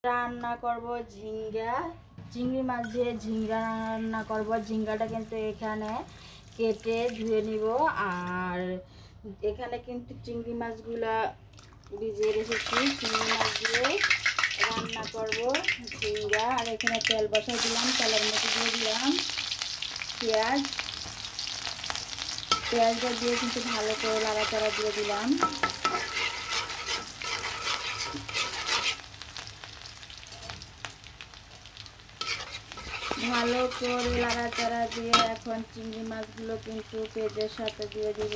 রান্না করব ঝিঙ্গা, চিংড়ি মাছ দিয়ে ঝিঙ্গা রান্না করব। ঝিঙ্গাটা কিন্তু এখানে কেটে ধুয়ে নিব। আর এখানে কিন্তু চিংড়ি মাছগুলা ভিজিয়ে রেখেছি। চিংড়ি মাছ দিয়ে রান্না করব ঝিঙ্গা। আর এখানে তেল বসাই দিলাম, তেলের মধ্যে দিয়ে দিলাম পেঁয়াজটা দিয়ে কিন্তু ভালো করে নাড়াচাড়া দিয়ে দিলাম। ভালো করে নাড়াচাড়া দিয়ে এখন চিংড়ি মাছগুলো কিন্তু পেঁয়াজের সাথে দিয়ে দিব।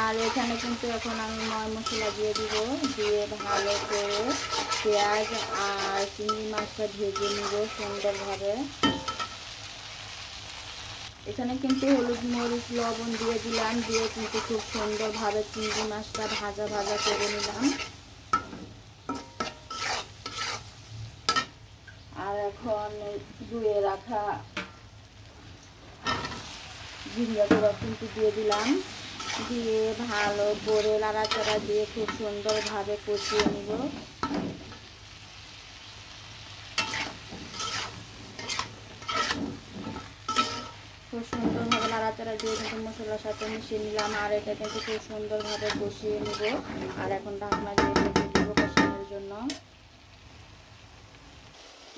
আর এখানে কিন্তু এখন আমি ময় মশলা দিয়ে দিব। দিয়ে ভালো করে পেঁয়াজ আর চিংড়ি মাছটা ভেজে নিব সুন্দরভাবে। এখানে কিন্তু হলুদ মরিচ লবণ দিয়ে দিলাম। দিয়ে কিন্তু খুব সুন্দরভাবে চিংড়ি মাছটা ভাজা ভাজা করে নিলাম। আর এখন ধুয়ে রাখা ঝিঙ্গাগুলো কিন্তু দিয়ে দিলাম। দিয়ে ভালো করে নাড়াচাড়া দিয়ে খুব সুন্দরভাবে কষিয়ে নিব। খুব সুন্দরভাবে নাড়াচাড়া দিয়ে কিন্তু মশলার সাথে মিশিয়ে নিলাম। আর এটা কিন্তু খুব সুন্দরভাবে কষিয়ে নিব। আর এখন ঢাকনা দিয়ে রেখে দিব কষানোর জন্য।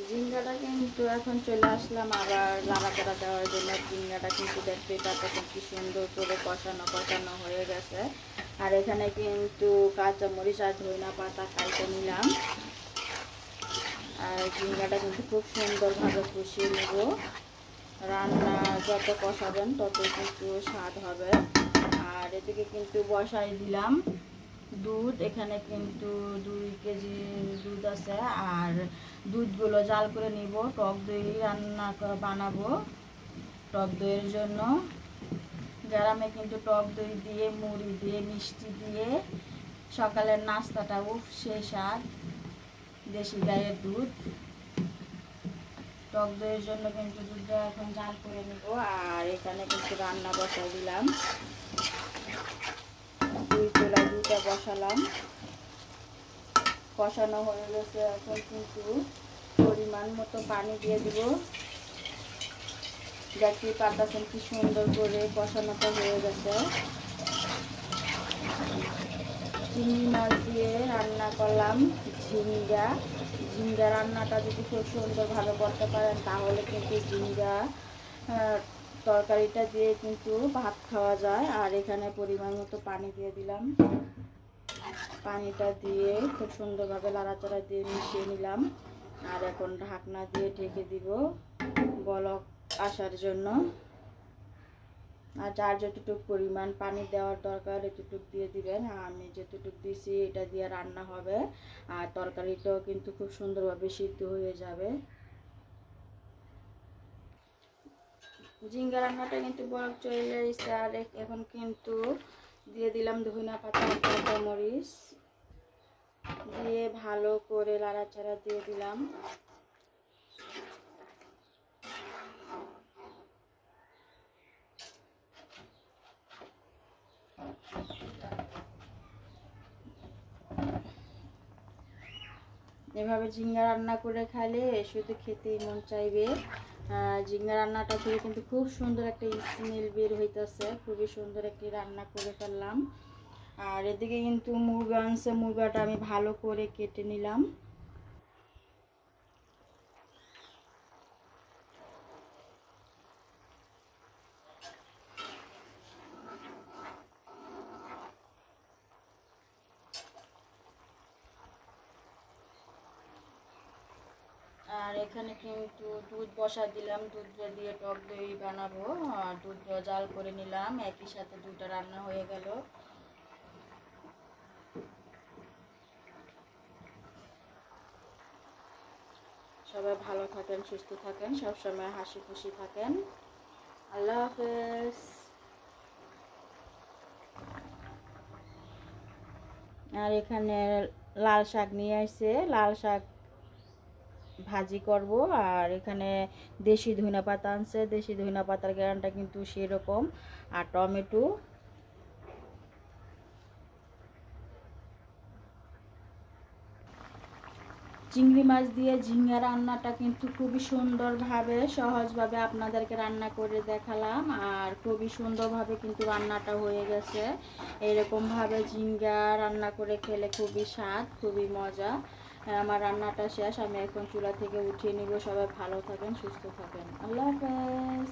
ঝিঙ্গাটা কিন্তু এখন চলে আসলাম আবার নাড়াচাড়া দেওয়ার জন্য। ঝিঙ্গাটা কিন্তু দেখতে পাচ্ছেন কি সুন্দর করে কষানো হয়ে গেছে। আর এখানে কিন্তু কাঁচামরিচ আর ধনিয়া পাতা কাটে নিলাম। আর ঝিঙ্গাটা কিন্তু খুব সুন্দরভাবে কষিয়ে নেব। রান্না যত কষাবেন তত কিন্তু স্বাদ হবে। আর এদিকে কিন্তু বসাই দিলাম দুধ। এখানে কিন্তু 2 কেজি দুধ আছে। আর দুধগুলো জাল করে নিব। টক দই রান্না বানাবো টক দইয়ের জন্য। গ্রামে কিন্তু টক দই দিয়ে মুড়ি দিয়ে মিষ্টি দিয়ে সকালের নাস্তাটা সেই স্বাদ। দেশি গাইয়ের দুধ। টক দইয়ের জন্য কিন্তু দুধটা এখন জাল করে নিব। আর এখানে কিন্তু রান্না বসাই দিলাম। দুইটা বসালাম, কষানো হয়ে গেছে। এখন কিন্তু পরিমাণ মতো পানি দিয়ে দিব। দেখতে পাচ্ছেন কি সুন্দর করে কষানোটা হয়ে গেছে। চিংড়ি মাছ দিয়ে রান্না করলাম ঝিঙ্গা রান্নাটা যদি খুব সুন্দরভাবে করতে পারেন তাহলে কিন্তু ঝিঙ্গা তরকারিটা দিয়ে কিন্তু ভাত খাওয়া যায়। আর এখানে পরিমাণ মতো পানি দিয়ে দিলাম। পানিটা দিয়ে খুব সুন্দরভাবে নাড়াচাড়া দিয়ে মিশিয়ে নিলাম। আর এখন ঢাকনা দিয়ে ঢেকে দিব বলক আসার জন্য। আর যার যতটুকু পরিমাণ পানি দেওয়ার দরকার এতটুকু দিয়ে দিবেন। আমি যতটুকু দিয়েছি এটা দিয়ে রান্না হবে। আর তরকারিটাও কিন্তু খুব সুন্দরভাবে সিদ্ধ হয়ে যাবে। ঝিঙ্গা রান্নাটা কিন্তু বলক চলে এসেছে। আর এখন কিন্তু দিয়ে দিলাম ধনিয়া পাতা কাঁচামরিচ দিয়ে ভালো করে নাড়াচাড়া দিয়ে দিলাম। এভাবে ঝিঙ্গা রান্না করে খাইলে শুধু খেতেই মন চাইবে। ঝিঙ্গা রান্নাটা করে কিন্তু খুব সুন্দর একটা স্মেল বের হইতেছে। খুবই সুন্দর একটি রান্না করে ফেললাম। আর এদিকে কিন্তু মুরগা আনছে, মুরগাটা আমি ভালো করে কেটে নিলাম। আর এখানে কিন্তু দুধ বসা দিলাম। দুধ দিয়ে টক দই বানাবো। আর দুধ জাল করে নিলাম। একই সাথে দুইটা রান্না হয়ে গেল। সবাই ভালো থাকেন, সুস্থ থাকেন, সবসময় হাসি খুশি থাকেন। আল্লাহ হাফেজ। আর এখানে লাল শাক নিয়ে আসছে। লাল শাক ভাজি করব। আর এখানে দেশি ধনেপাতা আনছে, দেশি ধনেপাতার গ্রানটা কিন্তু সেরকম। আর টমেটো, চিংড়ি মাছ দিয়ে ঝিঙ্গা রান্নাটা কিন্তু খুবই সুন্দরভাবে সহজভাবে আপনাদেরকে রান্না করে দেখালাম। আর খুবই সুন্দরভাবে কিন্তু রান্নাটা হয়ে গেছে। এরকমভাবে ঝিঙ্গা রান্না করে খেলে খুবই স্বাদ, খুবই মজা। আমার রান্নাটা শেষ, আমি এখন চুলা থেকে উঠিয়ে নিব। সবাই ভালো থাকেন, সুস্থ থাকেন, আল্লাহ হাফেজ।